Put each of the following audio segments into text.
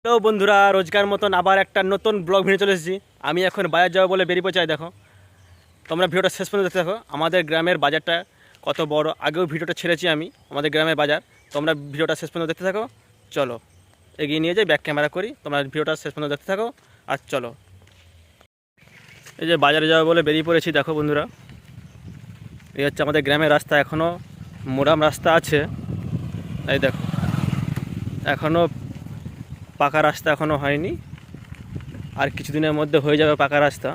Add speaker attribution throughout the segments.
Speaker 1: Hello বন্ধুরা, রোজকার মতন আবার একটা নতুন ব্লগ ভিডিও চলে এসেছি। আমি এখন বাজার যাবো বলে বেরিয়ে পড়েছি। দেখো, তোমরা ভিডিওটা শেষ পর্যন্ত দেখতে থাকো। আমাদের গ্রামের বাজারটা কত বড়, আগেও ভিডিওটা ছেড়েছি আমি আমাদের গ্রামের বাজার। তোমরা ভিডিওটা শেষ পর্যন্ত দেখতে থাকো। চলো এগিয়ে নিয়ে যাই, ব্যাক ক্যামেরা করি। তোমরা ভিডিওটা শেষ পর্যন্ত দেখতে থাকো আর চলো। এই যে বাজারে যাবো বলে বেরিয়ে পড়েছি। দেখো বন্ধুরা, এই হচ্ছে আমাদের গ্রামের রাস্তা। এখনও মোরাম রাস্তা আছে। এই দেখো, এখনও পাকা রাস্তা এখনও হয়নি, আর কিছুদিনের মধ্যে হয়ে যাবে পাকা রাস্তা।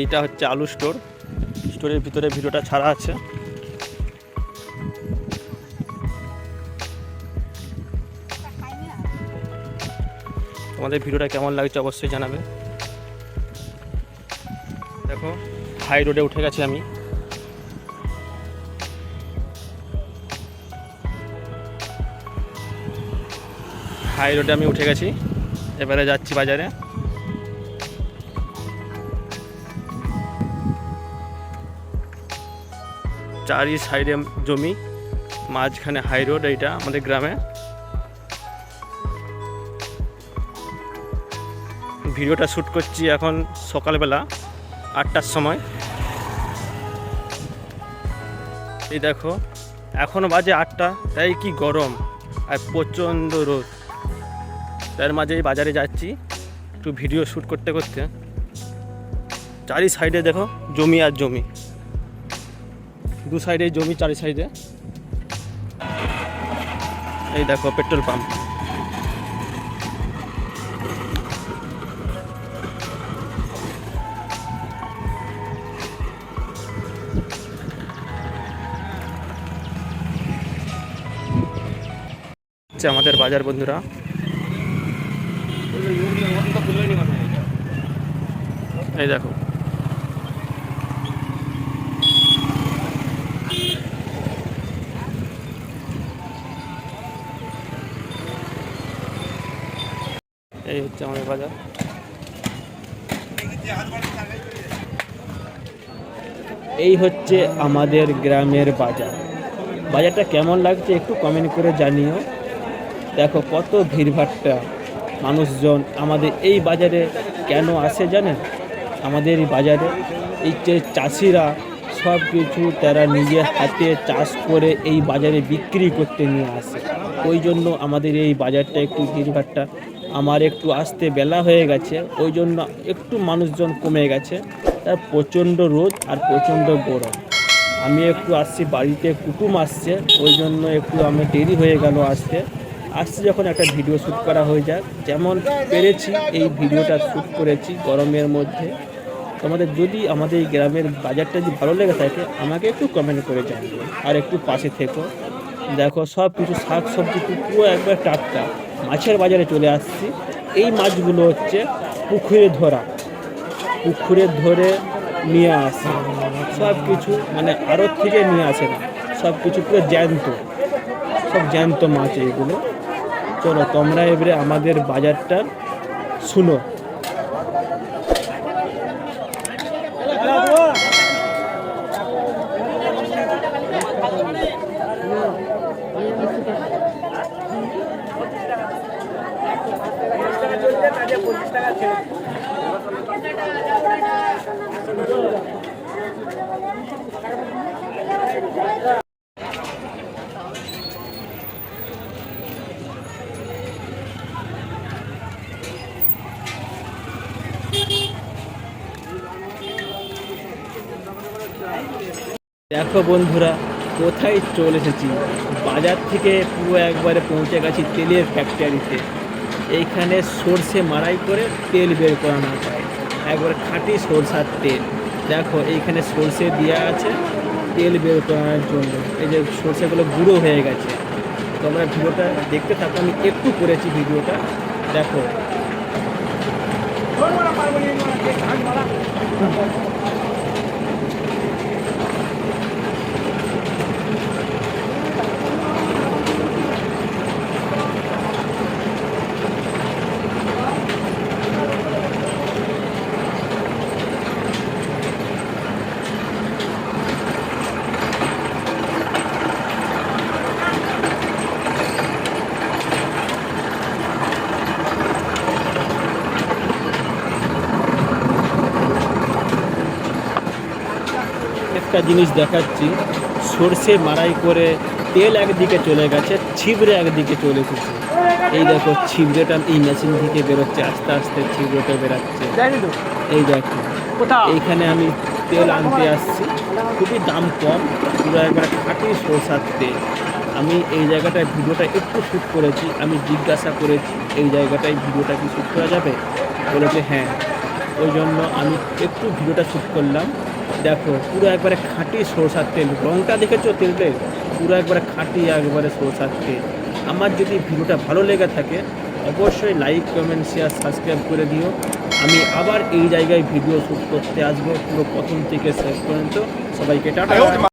Speaker 1: এইটা হচ্ছে আলু স্টোর। স্টোরের ভিতরে ভিডিওটা ছাড়া আছে। তোমাদের ভিডিওটা কেমন লাগছে অবশ্যই জানাবে। দেখো, হাই রোডে উঠে গেছি আমি। হাই রোডে আমি উঠে গেছি, এবারে যাচ্ছি বাজারে। চারি সাইডে জমি, মাঝখানে হাই রোড। এইটা আমাদের গ্রামে। ভিডিওটা শ্যুট করছি এখন সকালবেলা 8টার সময়। এই দেখো, এখনও বাজে 8টা, তাই কি গরম আর প্রচণ্ড রোদ। তার মাঝেই বাজারে যাচ্ছি একটু ভিডিও শ্যুট করতে করতে। চারি সাইডে দেখো জমি আর জমি, দু সাইডে জমি, চারি সাইডে। এই দেখো পেট্রোল পাম্প। আমাদের বাজার বন্ধুরা, এই দেখো এই হচ্ছে আমাদের বাজার। এই হচ্ছে আমাদের গ্রামের বাজার। বাজারটা কেমন লাগছে একটু কমেন্ট করে জানিও। দেখো কত ভিড়ভাট্টা মানুষজন আমাদের এই বাজারে কেন আসে জানেন? আমাদের এই বাজারে এই যে চাষিরা সব কিছু তারা নিজের হাতে চাষ করে এই বাজারে বিক্রি করতে নিয়ে আসে। ওই জন্য আমাদের এই বাজারটা একটু ভিড়ভাট্টা। আমার একটু আসতে বেলা হয়ে গেছে, ওই জন্য একটু মানুষজন কমে গেছে। তার প্রচণ্ড রোদ আর প্রচণ্ড গরম। আমি একটু আসছি, বাড়িতে কুটুম আসছে, ওই জন্য একটু আমি দেরি হয়ে গেল আসতে। যখন একটা ভিডিও শ্যুট করা হয়ে যাক, যেমন পেরেছি এই ভিডিওটা শ্যুট করেছি গরমের মধ্যে। তোমাদের যদি আমাদের এই গ্রামের বাজারটা যদি ভালো লেগে থাকে আমাকে একটু কমেন্ট করে জানিও আর একটু পাশে থেকো। দেখো সব কিছু শাক সবজি পুরো একবার টাটকা। মাছের বাজারে চলে আসছি। এই মাছগুলো হচ্ছে পুকুরে ধরে নিয়ে আসে। সব কিছু মানে আড়ত থেকে নিয়ে আসে না, সব কিছু পুরো জ্যান্ত, সব জ্যান্ত মাছ এইগুলো। চলো তোমরা এবারে আমাদের বাজারটা শুনো। দেখো বন্ধুরা, কোথায় চলে এসেছি। বাজার থেকে পুরো একবারে পৌঁছে গেছি তেলের ফ্যাক্টরিতে। এইখানে সর্ষে মাড়াই করে তেল বের করানো হয়, একবার খাঁটি সরষার তেল। দেখো এইখানে সর্ষে দেওয়া আছে তেল বের করানোর জন্য। এই যে সর্ষেগুলো গুঁড়ো হয়ে গেছে। তোমরা ভিডিওটা দেখতে থাকো, আমি একটু করেছি ভিডিওটা। দেখো একটা জিনিস দেখাচ্ছি, সর্ষে মাড়াই করে তেল একদিকে চলে গেছে, ছিবড়ে একদিকে চলে এসেছে। এই দেখো ছিবড়েটা এই মেশিন থেকে বেরোচ্ছে, আস্তে আস্তে ছিবড়েটা বেরাচ্ছে। এই দেখো এইখানে আমি তেল আনতে আসছি, খুবই দাম কম, পুরো একবার খাঁটি সরষার তেল। আমি এই জায়গাটায় ভিডিওটা একটু শ্যুট করেছি, আমি জিজ্ঞাসা করেছি এই জায়গাটায় ভিডিওটা কি শ্যুট করা যাবে, বলেছে হ্যাঁ। ওই জন্য আমি একটু ভিডিওটা শ্যুট করলাম। দেখো পুরো একবারে খাঁটি সরষার তেল, রঙটা দেখেছো তেলটার, পুরো একবারে খাঁটি একবারে সরষার তেল। আমার যদি ভিডিওটা ভালো লেগে থাকে অবশ্যই লাইক কমেন্ট শেয়ার সাবস্ক্রাইব করে দিও। আমি আবার এই জায়গায় ভিডিও শ্যুট করতে আসবো, পুরো প্রথম থেকে শেষ পর্যন্ত। সবাইকে টাটা।